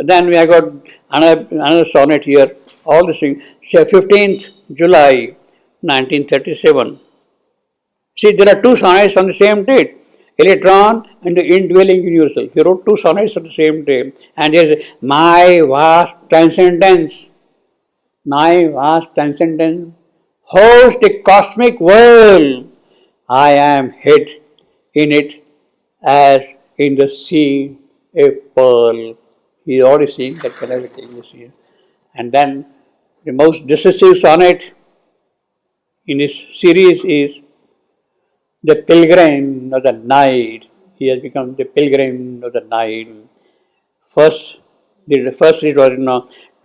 Then we have got another sonnet here. All the things. Say 15th July 1937. See, there are two sonnets on the same date. Electron and the indwelling universal. He wrote two sonnets on the same day. And he says, my vast transcendence, holds the cosmic world. I am hid in it as in the sea a pearl. He is already seeing that kind of thing, you see. And then the most decisive sonnet in this series is the pilgrim of the night. He has become the pilgrim of the night. First it was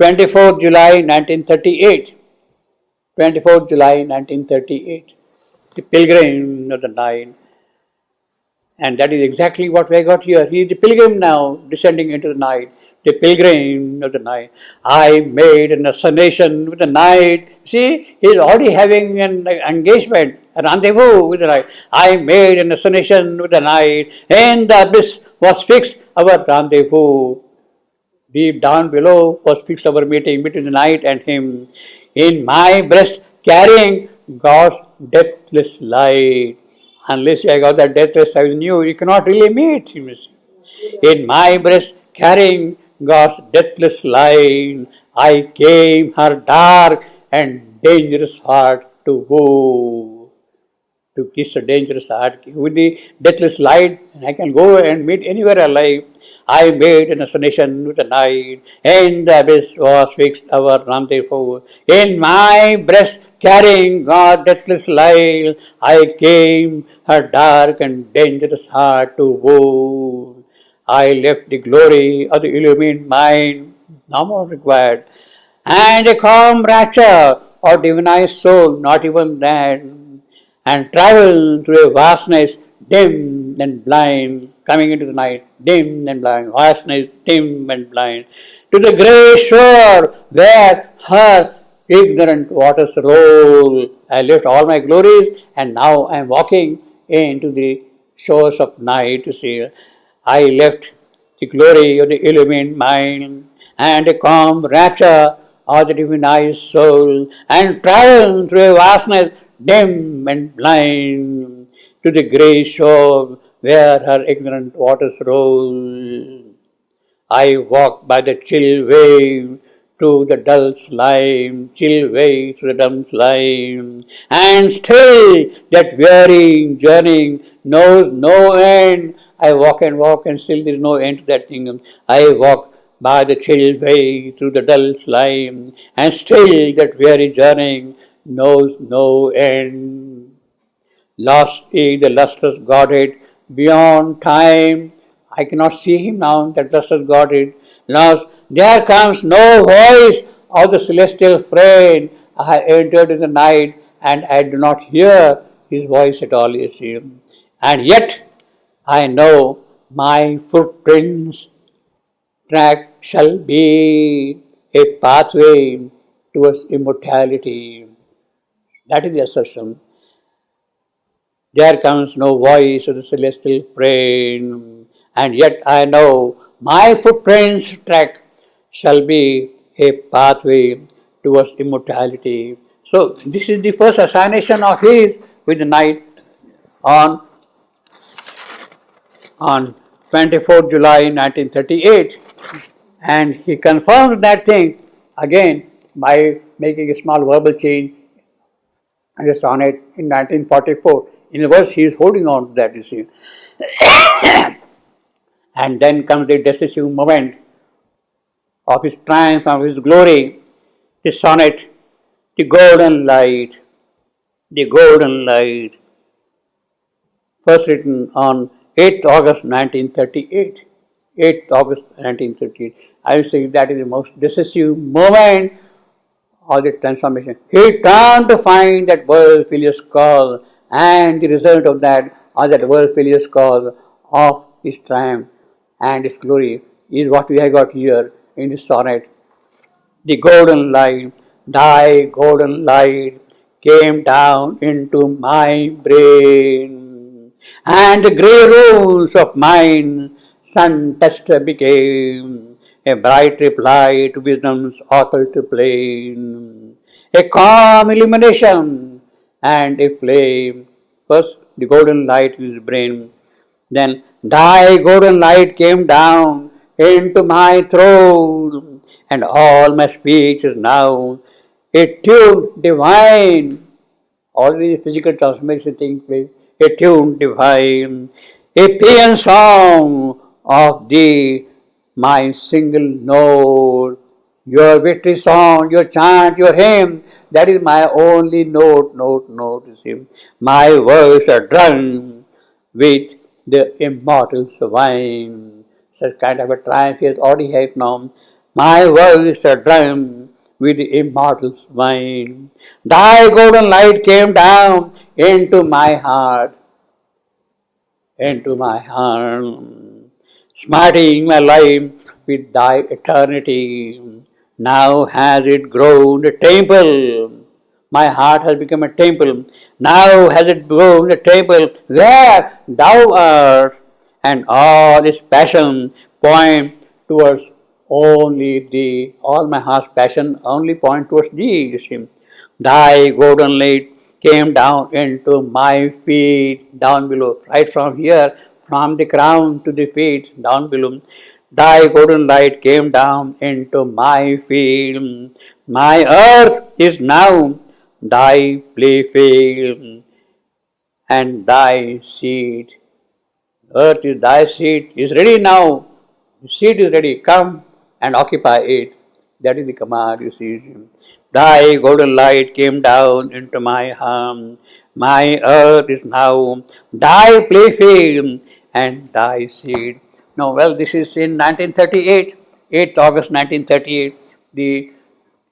24th July 1938. 24th July 1938. The pilgrim of the night. And that is exactly what we got here. He is the pilgrim now, descending into the night. The pilgrim of the night. I made an assassination with the night. See, he is already having an engagement, a rendezvous with the night. I made an assassination with the night, and the abyss was fixed our rendezvous. Deep down below was fixed our meeting between the night and him. In my breast, carrying God's deathless light. Unless I got that deathless light in you, you cannot really meet him. In my breast, carrying God's deathless light, I came her dark and dangerous heart to woo. To kiss a dangerous heart. With the deathless light, I can go and meet anywhere alive. I made an assassination with the night, and the abyss was fixed our rendezvous. In my breast, carrying God's deathless light, I came her dark and dangerous heart to woo. I left the glory of the illumined mind, no more required, and a calm rapture of divinized soul, not even that, and traveled through a vastness dim and blind, coming into the night, dim and blind, vastness dim and blind, to the grey shore where her ignorant waters roll. I left all my glories and now I am walking into the shores of night to see. I left the glory of the illumined mind and a calm rapture of the divinized soul and traveled through a vastness dim and blind to the grey shore where her ignorant waters roll. I walk by the chill wave through the dull slime, chill wave through the dull slime, and still that wearying journey knows no end. I walk and still there is no end to that thing. I walk by the chill way through the dull slime, and still that weary journey knows no end. Lost is the lustrous Godhead beyond time. I cannot see him now, that lustrous Godhead. Lost, there comes no voice of the celestial friend. I entered in the night and I do not hear his voice at all, you see. And yet I know my footprints track shall be a pathway towards immortality. That is the assertion. There comes no voice of the celestial friend, and yet I know my footprints track shall be a pathway towards immortality. So this is the first assignation of his with the night on 24th July 1938, and he confirms that thing again by making a small verbal change and a sonnet in 1944. In other words, he is holding on to that, you see. And then comes the decisive moment of his triumph, of his glory, the sonnet, the golden light, the golden light, first written on 8th August 1938. 8th August 1938. I will say that is the most decisive moment of the transformation. He turned to find that world failures cause, and the result of that, or that world failures cause of his triumph and his glory, is what we have got here in this sonnet. The golden light, thy golden light came down into my brain, and the grey rooms of mine sun-touched became. a bright reply to wisdom's occult plain, a calm illumination and a flame. First, the golden light in his brain. Then, thy golden light came down into my throat, and all my speech is now a tune divine. Already the physical transformation taking place, a tune divine, a paean song of thee, my single note, your victory song, your chant, your hymn, that is my only note, you see. My words are drunk with the immortal wine. Such kind of a triumph he has already had now. My words are drunk with the immortal wine. Thy golden light came down into my heart, smarting my life with thy eternity. Now has it grown a temple. My heart has become a temple. Now has it grown a temple where thou art, and all its passion point towards only thee. All my heart's passion only point towards thee, you see. Thy golden light came down into my feet, down below, right from here, from the crown to the feet, down below. Thy golden light came down into my feet. My earth is now thy playfield, and thy seed. Earth is thy seed, is ready now. The seed is ready. Come and occupy it. That is the command, you see. Thy golden light came down into my home. My earth is now thy playfield and thy seed. Now, well, this is in 1938, 8th August 1938.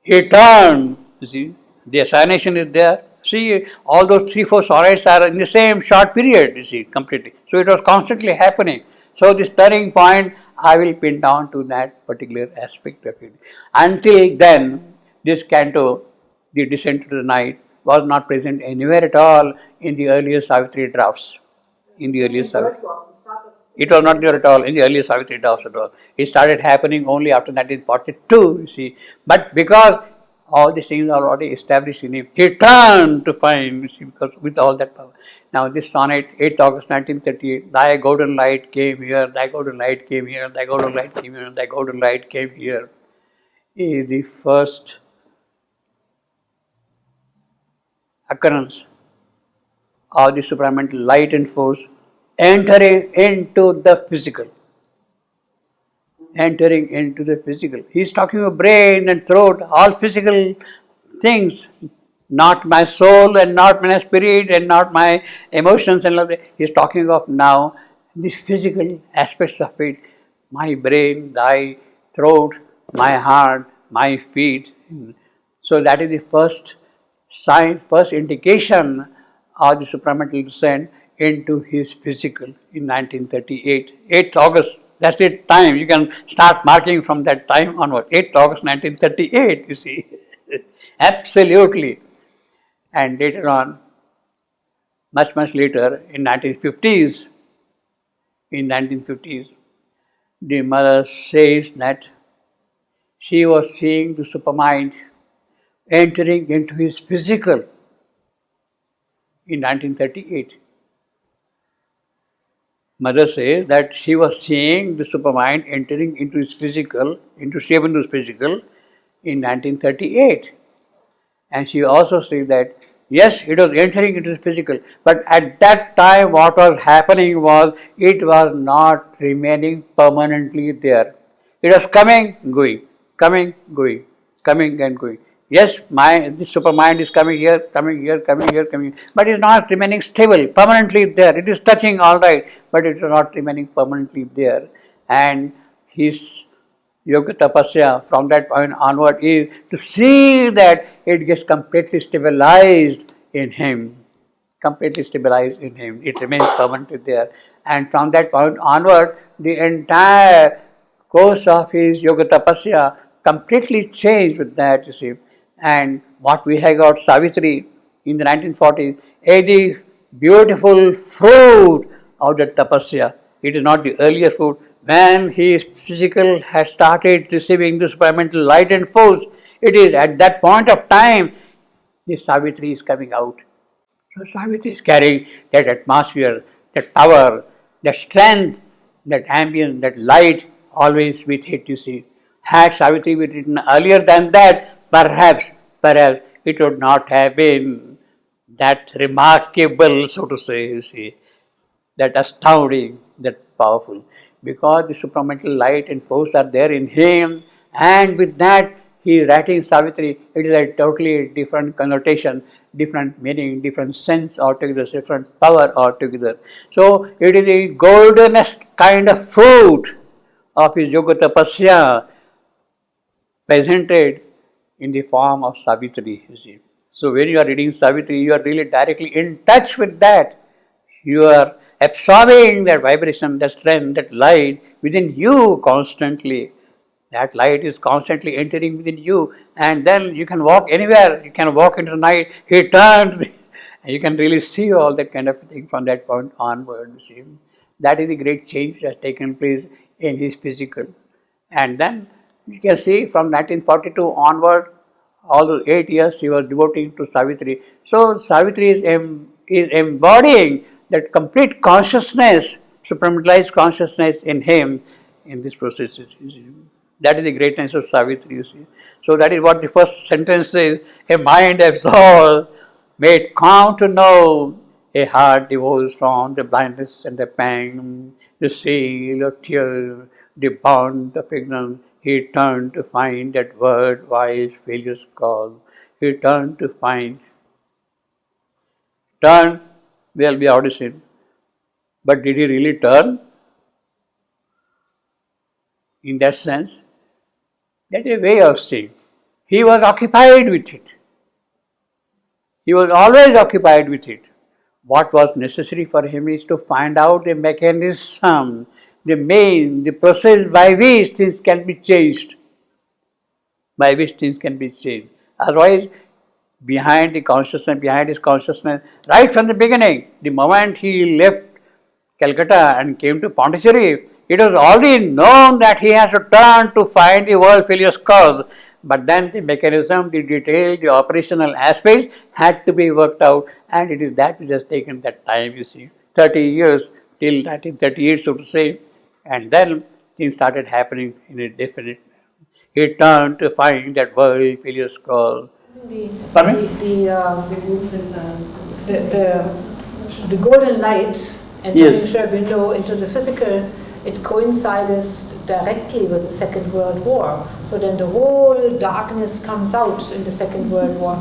He turned, you see, the assassination is there. See, all those 3-4 sonnets are in the same short period, you see, completely. So it was constantly happening. So this turning point, I will pin down to that particular aspect of it. Until then, this canto, The Descent into the Night, was not present anywhere at all in the earlier Savitri drafts. In the earlier Savitri. It was not there at all in the earlier Savitri drafts at all. It started happening only after 1942, you see. But because all these things are already established in him, he turned to find, you see, because with all that power. Now this sonnet, 8th August 1938, thy golden light came here, thy golden light came here, thy golden light came here, thy golden light came here, is the first occurrence of the supramental light and force entering into the physical. Entering into the physical. He is talking of brain and throat, all physical things, not my soul and not my spirit and not my emotions and all that. He is talking of now these physical aspects of it. My brain, thy throat, my heart, my feet. So that is the first sign, first indication of the supramental descent into his physical in 1938, 8th August. That's the time. You can start marking from that time onward. 8th August 1938, you see. Absolutely. And later on, much later, in 1950s, the mother says that she was seeing the supermind entering into his physical in 1938. Mother says that she was seeing the supermind entering into his physical, into Shivandu's physical in 1938. And she also says that, yes, it was entering into his physical, but at that time what was happening was, it was not remaining permanently there. It was coming, going, coming, going, coming and going. Yes, the supermind is coming here, but it is not remaining stable, permanently there. It is touching, all right, but it is not remaining permanently there. And his yoga tapasya from that point onward is to see that it gets completely stabilized in him. It remains permanently there. And from that point onward, the entire course of his yoga tapasya completely changed with that, you see. And what we have got, Savitri, in the 1940s, is the beautiful fruit of the tapasya. It is not the earlier fruit, When his physical has started receiving the supramental light and force, it is at that point of time the Savitri is coming out. So Savitri is carrying that atmosphere, that power, that strength, that ambience, that light always with it, you see. Had Savitri been written earlier than that, perhaps it would not have been that remarkable, so to say, you see, that astounding, that powerful. Because the supramental light and force are there in him, and with that he is writing Savitri. It is a totally different connotation, different meaning, different sense altogether, different power altogether. So it is the goldenest kind of fruit of his yoga tapasya presented in the form of Savitri, you see. So when you are reading Savitri, you are really directly in touch with that. You are absorbing that vibration, that strength, that light within you constantly. That light is constantly entering within you, and then you can walk anywhere. You can walk into the night. He turns, and you can really see all that kind of thing from that point onward. You see, that is the great change that has taken place in his physical. And then you can see from 1942 onward, all those 8 years he was devoting to Savitri. So Savitri is embodying that complete consciousness, supramentalized consciousness in him in this process. That is the greatness of Savitri, you see. So that is what the first sentence says: a mind absolved, made calm to know, a heart divorced from the blindness and the pang, the seal of tears, the bond of ignorance. He turned to find that word wise failure's call. He turned to find. Turn, there will be audition. But did he really turn? In that sense, that is a way of seeing. He was occupied with it. He was always occupied with it. What was necessary for him is to find out the mechanism, the process by which things can be changed. By which things can be changed. Otherwise, behind his consciousness, right from the beginning, the moment he left Calcutta and came to Pondicherry, it was already known that he has to turn to find the world failure's cause. But then the mechanism, the detail, the operational aspects had to be worked out, and it is that which has taken that time, you see, 30 years till 1938, so to say, and then things started happening in a definite. He turned to find that world failure's cause. The, the golden light and Yes. turning a window into the physical, it coincides directly with the Second World War. So then the whole darkness comes out in the Second World War.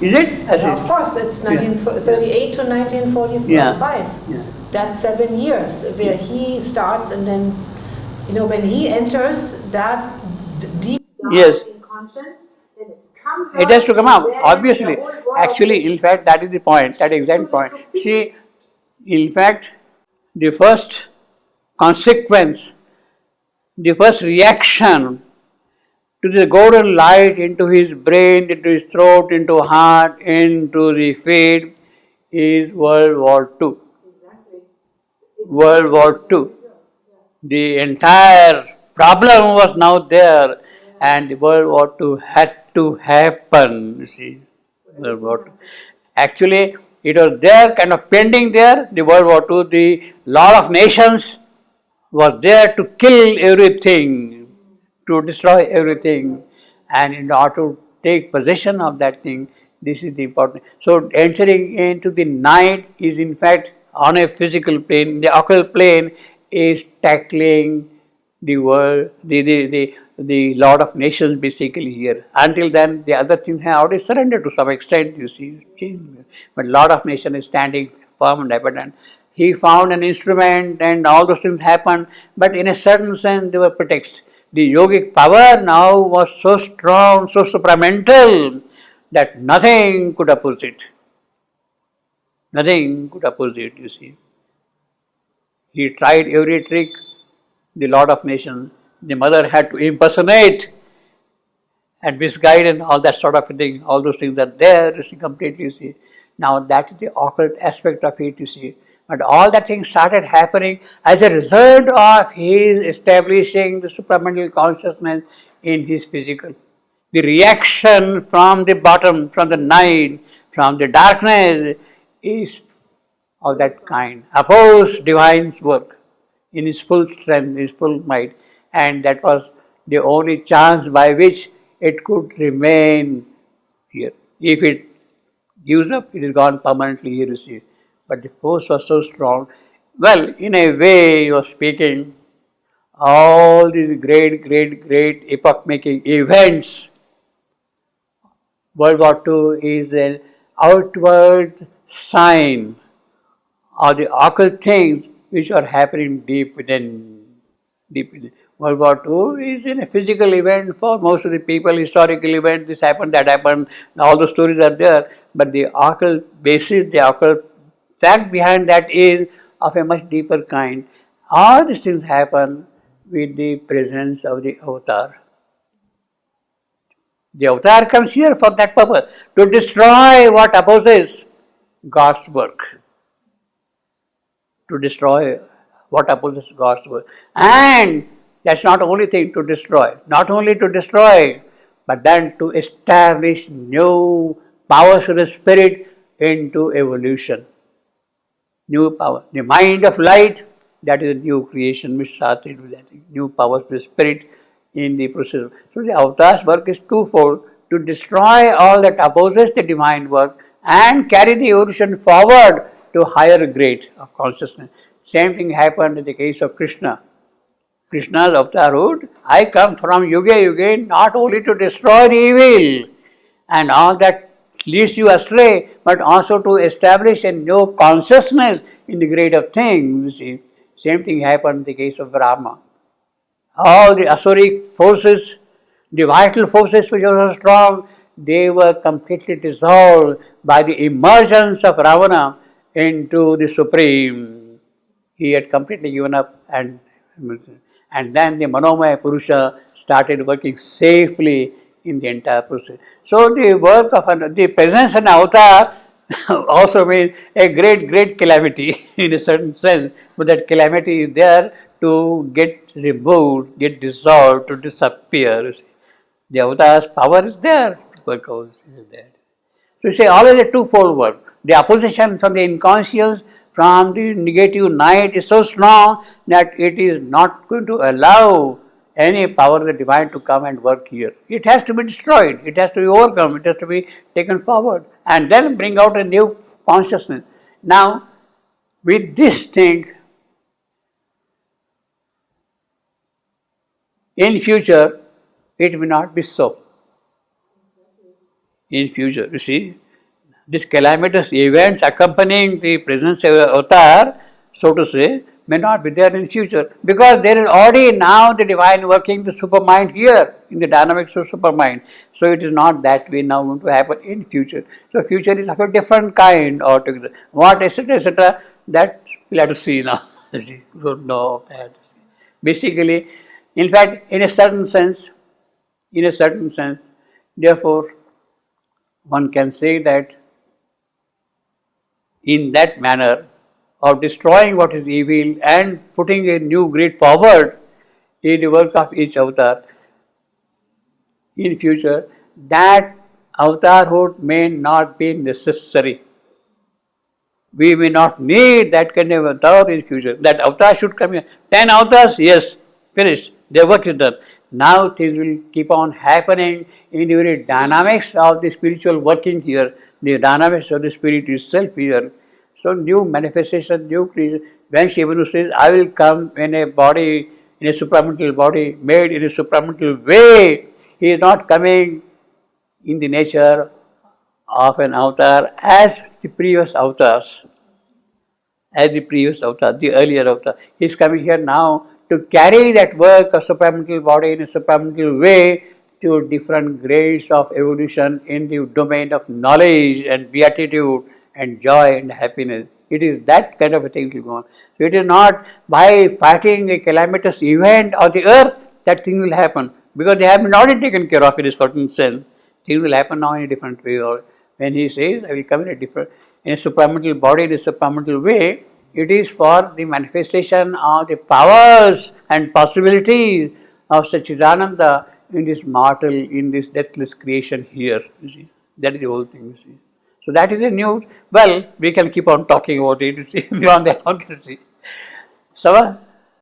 Is it? Of course, it's 1938 to 1945. Yeah. That's 7 years where he starts, and then, when he enters that deep Yes. in conscience, then it comes It has to come up, then obviously. the whole world Actually, in fact, that is the point, that exact point. See, in fact, the first consequence, the first reaction to the golden light into his brain, into his throat, into heart, into the feet is World War II. World War II. The entire problem was now there, and World War II had to happen, you see. World War II. Actually, it was there, kind of pending there, the World War II, the law of nations was there to kill everything, to destroy everything, and in order to take possession of that thing, this is the important. So entering into the night is in fact on a physical plane, the occult plane is tackling the world, the Lord of Nations basically here. Until then, the other things have already surrendered to some extent, you see. But Lord of Nations is standing firm and evident. He found an instrument and all those things happened, but in a certain sense they were pretext. The yogic power now was so strong, so supramental, that nothing could oppose it. Nothing could oppose it, you see. He tried every trick, the Lord of Nations. The mother had to impersonate and misguide and all that sort of thing. All those things are there, you see, completely, you see. Now that is the occult aspect of it, you see. But all that things started happening as a result of his establishing the supramental consciousness in his physical. The reaction from the bottom, from the night, from the darkness is of that kind. Opposed divine's work in his full strength, his full might, and that was the only chance by which it could remain here. If it gives up, it is gone permanently, he received. But the force was so strong. Well, in a way, you are speaking, all these great epoch-making events. World War II is an outward sign of the occult things which are happening deep within. Deep within. World War II is in a physical event for most of the people, historical event, this happened, that happened, all the stories are there, but the occult basis, the occult fact behind that is of a much deeper kind. All these things happen with the presence of the avatar. The avatar comes here for that purpose, to destroy what opposes God's work. To destroy what opposes God's work. And that's not only thing to destroy, not only to destroy, but then to establish new powers of the spirit into evolution. New power. The mind of light, that is a new creation which started with that. New powers of the spirit in the process. So the avatar's work is twofold: to destroy all that opposes the divine work and carry the evolution forward to higher grade of consciousness. Same thing happened in the case of Krishna. Krishna's avatarhood, I come from Yuga not only to destroy the evil and all that leads you astray, but also to establish a new consciousness in the grade of things. You see, same thing happened in the case of Brahma. All the Asuric forces, the vital forces which were so strong, they were completely dissolved by the emergence of Ravana into the Supreme. He had completely given up, and then the Manomaya Purusha started working safely in the entire process. So the work of the presence of an avatar also means a great calamity in a certain sense, but that calamity is there to get removed, get dissolved, to disappear. The avatar's power is there, work is there. So you say always a twofold work. The opposition from the inconscious, from the negative night is so strong that it is not going to allow any power of the divine to come and work here. It has to be destroyed, it has to be overcome, it has to be taken forward and then bring out a new consciousness. Now, with this thing, in future, it may not be so. In future, you see, these calamitous events accompanying the presence of avatar, so to say, may not be there in future, because there is already now the divine working the supermind here in the dynamics of supermind. So it is not that way now going to happen in future. So future is of a different kind altogether. What, etc., that we'll have to see now. We don't know that. Basically, in fact, in a certain sense, therefore, one can say that in that manner of destroying what is evil and putting a new grade forward in the work of each avatar in future, that avatarhood may not be necessary. We may not need that kind of avatar in future. That avatar should come here. 10 avatars, yes, finished. Their work is done. Now things will keep on happening in the very dynamics of the spiritual working here, the dynamics of the spirit itself here. So new manifestation, new creation. When Shivanu says, I will come in a body, in a supramental body, made in a supramental way, he is not coming in the nature of an avatar as the previous avatars, the earlier avatar. He is coming here now to carry that work of supramental body in a supramental way to different grades of evolution in the domain of knowledge and beatitude and joy and happiness. It is that kind of a thing will go on. So it is not by fighting a calamitous event on the earth that thing will happen, because they have been already taken care of in a certain sense. Things will happen now in a different way. Or when he says, I will come in a supramental body in a supramental way, It is for the manifestation of the powers and possibilities of Sachidananda in this mortal, in this deathless creation here. You see, that is the whole thing. You see, so that is a news. Well, we can keep on talking about it. You see, beyond that, you see. So